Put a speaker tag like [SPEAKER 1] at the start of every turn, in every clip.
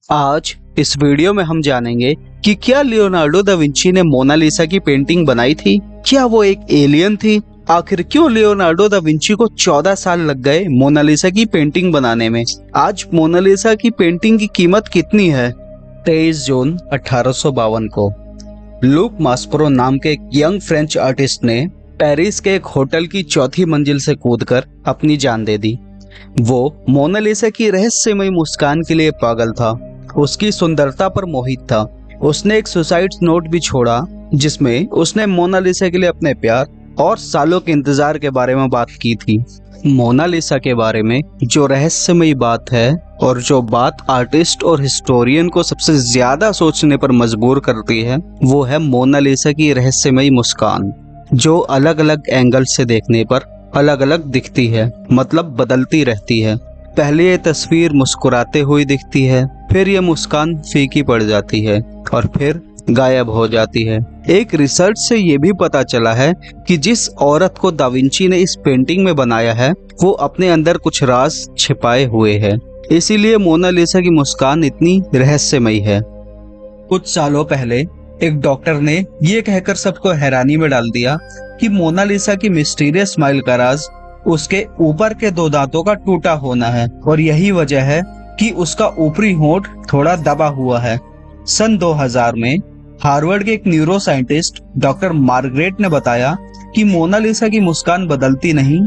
[SPEAKER 1] आज इस वीडियो में हम जानेंगे कि क्या लियोनार्डो दा विंची ने मोनालिसा की पेंटिंग बनाई थी। क्या वो एक एलियन थी? आखिर क्यों लियोनार्डो दा विंची को 14 साल लग गए मोनालिसा की पेंटिंग बनाने में? आज मोनालिसा की पेंटिंग की कीमत कितनी है? 23 जून 1852 को लूक मास्परो नाम के एक यंग फ्रेंच आर्टिस्ट ने पेरिस के एक होटल की चौथी मंजिल से कूदकर अपनी जान दे दी। वो मोनालिसा की रहस्यमयी मुस्कान के लिए पागल था, उसकी सुंदरता पर मोहित था। उसने एक सुसाइड नोट भी छोड़ा जिसमें उसने मोनालिसा के लिए अपने प्यार और सालों के इंतजार के बारे में बात की थी। मोनालिसा के बारे में जो रहस्यमयी बात है और जो बात आर्टिस्ट और हिस्टोरियन को सबसे ज्यादा सोचने पर मजबूर करती है, वो है मोनालिसा की रहस्यमयी मुस्कान, जो अलग अलग एंगल से देखने पर अलग अलग दिखती है, मतलब बदलती रहती है। पहले ये तस्वीर मुस्कुराते हुए दिखती है, फिर ये मुस्कान फीकी पड़ जाती है और फिर गायब हो जाती है। एक रिसर्च से ये भी पता चला है कि जिस औरत को दा विंची ने इस पेंटिंग में बनाया है, वो अपने अंदर कुछ राज छिपाए हुए है, इसीलिए मोनालिसा की मुस्कान इतनी रहस्यमयी है। कुछ सालों पहले एक डॉक्टर ने ये कहकर सबको हैरानी में डाल दिया कि मोनालिसा की मिस्टीरियस स्माइल का राज उसके ऊपर के 2 दांतों का टूटा होना है और यही वजह है कि उसका ऊपरी होंठ थोड़ा दबा हुआ है। सन 2000 में हार्वर्ड के एक न्यूरो साइंटिस्ट डॉक्टर मार्गरेट ने बताया कि मोनालिसा की मुस्कान बदलती नहीं,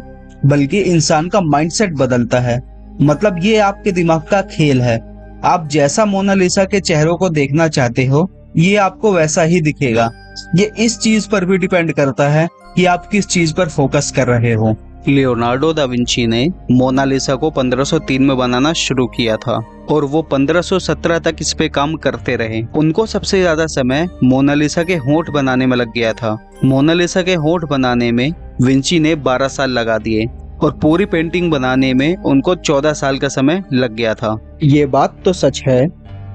[SPEAKER 1] बल्कि इंसान का माइंडसेट बदलता है। मतलब ये आपके दिमाग का खेल है। आप जैसा मोनालिसा के चेहरों को देखना चाहते हो, ये आपको वैसा ही दिखेगा। ये इस चीज पर भी डिपेंड करता है कि आप किस चीज पर फोकस कर रहे हो। लियोनार्डो दा विंची ने मोनालिसा को 1503 में बनाना शुरू किया था और वो 1517 तक इस पे काम करते रहे। उनको सबसे ज्यादा समय मोनालिसा के होंठ बनाने में लग गया था। मोनालिसा के होंठ बनाने में विंची ने 12 साल लगा दिए और पूरी पेंटिंग बनाने में उनको 14 साल का समय लग गया था। ये बात तो सच है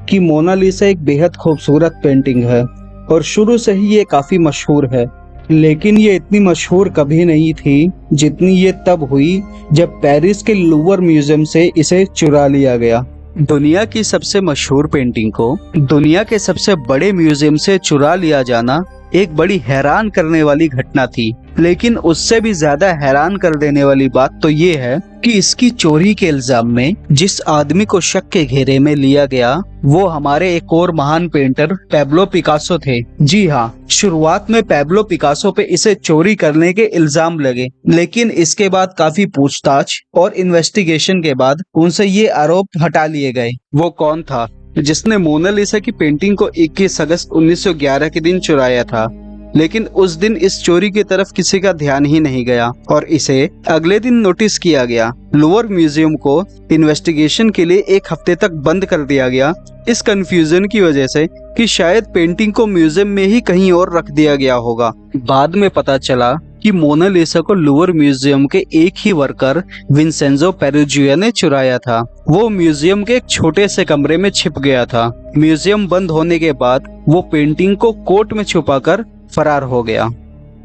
[SPEAKER 1] कि मोनालिसा एक बेहद खूबसूरत पेंटिंग है और शुरू से ही ये काफी मशहूर है, लेकिन ये इतनी मशहूर कभी नहीं थी जितनी ये तब हुई जब पेरिस के लूवर म्यूजियम से इसे चुरा लिया गया। दुनिया की सबसे मशहूर पेंटिंग को दुनिया के सबसे बड़े म्यूजियम से चुरा लिया जाना एक बड़ी हैरान करने वाली घटना थी, लेकिन उससे भी ज्यादा हैरान कर देने वाली बात तो ये है कि इसकी चोरी के इल्जाम में जिस आदमी को शक के घेरे में लिया गया, वो हमारे एक और महान पेंटर पैब्लो पिकासो थे। जी हाँ, शुरुआत में पैब्लो पिकासो पे इसे चोरी करने के इल्जाम लगे, लेकिन इसके बाद काफी पूछताछ और इन्वेस्टिगेशन के बाद उनसे ये आरोप हटा लिए गए। वो कौन था जिसने मोनालिसा की पेंटिंग को 21 अगस्त 1911 के दिन चुराया था? लेकिन उस दिन इस चोरी की तरफ किसी का ध्यान ही नहीं गया और इसे अगले दिन नोटिस किया गया। लूवर म्यूजियम को इन्वेस्टिगेशन के लिए 1 हफ्ते तक बंद कर दिया गया, इस कंफ्यूजन की वजह से कि शायद पेंटिंग को म्यूजियम में ही कहीं और रख दिया गया होगा। बाद में पता चला कि मोनालिसा को लूवर म्यूजियम के एक ही वर्कर विंसेंजो पेरुजिया ने चुराया था। वो म्यूजियम के एक छोटे से कमरे में छिप गया था। म्यूजियम बंद होने के बाद वो पेंटिंग को कोट में छुपाकर फरार हो गया।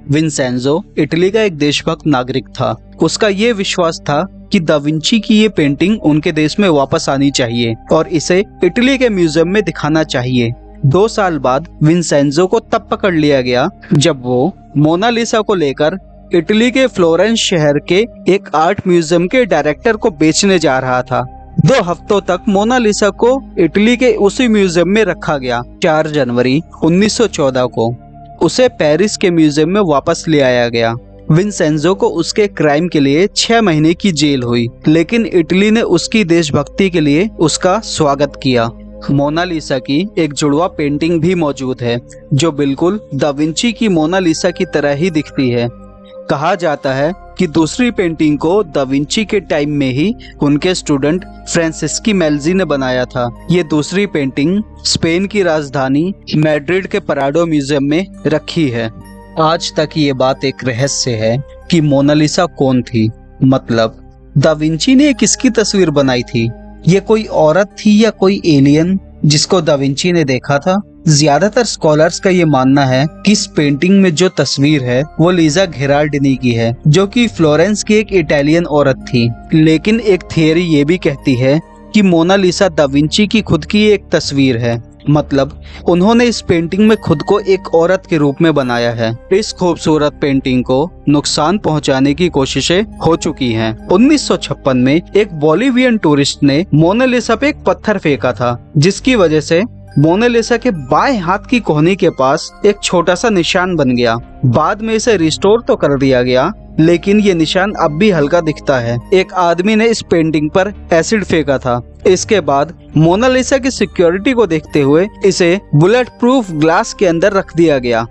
[SPEAKER 1] विंसेंजो इटली का एक देशभक्त नागरिक था। उसका ये विश्वास था कि दा विंची की ये पेंटिंग उनके देश में वापस आनी चाहिए और इसे इटली के म्यूजियम में दिखाना चाहिए। 2 साल बाद विंसेंजो को तब पकड़ लिया गया जब वो मोनालिसा को लेकर इटली के फ्लोरेंस शहर के एक आर्ट म्यूजियम के डायरेक्टर को बेचने जा रहा था। 2 हफ्तों तक मोनालिसा को इटली के उसी म्यूजियम में रखा गया। 4 जनवरी 1914 को उसे पेरिस के म्यूजियम में वापस ले आया गया। विंसेंजो को उसके क्राइम के लिए 6 महीने की जेल हुई, लेकिन इटली ने उसकी देशभक्ति के लिए उसका स्वागत किया। मोनालिसा की एक जुड़वा पेंटिंग भी मौजूद है जो बिल्कुल दा विंची की मोनालिसा की तरह ही दिखती है। कहा जाता है कि दूसरी पेंटिंग को दा विंची के टाइम में ही उनके स्टूडेंट फ्रांसिस्की मेल्जी ने बनाया था। ये दूसरी पेंटिंग स्पेन की राजधानी मैड्रिड के पराडो म्यूजियम में रखी है। आज तक ये बात एक रहस्य है कि मोनालिसा कौन थी, मतलब दा विंची ने किसकी तस्वीर बनाई थी? ये कोई औरत थी या कोई एलियन जिसको दा विंची ने देखा था? ज्यादातर स्कॉलर्स का ये मानना है कि इस पेंटिंग में जो तस्वीर है वो लीजा घेराल्डिनी की है, जो कि फ्लोरेंस की एक इटालियन औरत थी। लेकिन एक थियरी ये भी कहती है कि मोनालिसा दा विंची की खुद की एक तस्वीर है। मतलब उन्होंने इस पेंटिंग में खुद को एक औरत के रूप में बनाया है। इस खूबसूरत पेंटिंग को नुकसान पहुंचाने की कोशिशें हो चुकी हैं। 1956 में एक बोलिवियन टूरिस्ट ने मोनालिसा पे एक पत्थर फेंका था, जिसकी वजह से मोनालिसा के बाएं हाथ की कोहनी के पास एक छोटा सा निशान बन गया। बाद में इसे रिस्टोर तो कर दिया गया, लेकिन ये निशान अब भी हल्का दिखता है। एक आदमी ने इस पेंटिंग पर एसिड फेंका था। इसके बाद मोनालिसा की सिक्योरिटी को देखते हुए इसे बुलेट प्रूफ ग्लास के अंदर रख दिया गया।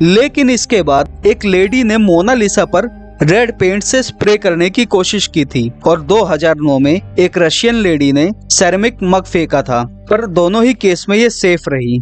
[SPEAKER 1] लेकिन इसके बाद एक लेडी ने मोनालिसा पर रेड पेंट से स्प्रे करने की कोशिश की थी और 2009 में एक रशियन लेडी ने सेरेमिक मग फेंका था, पर दोनों ही केस में ये सेफ रही।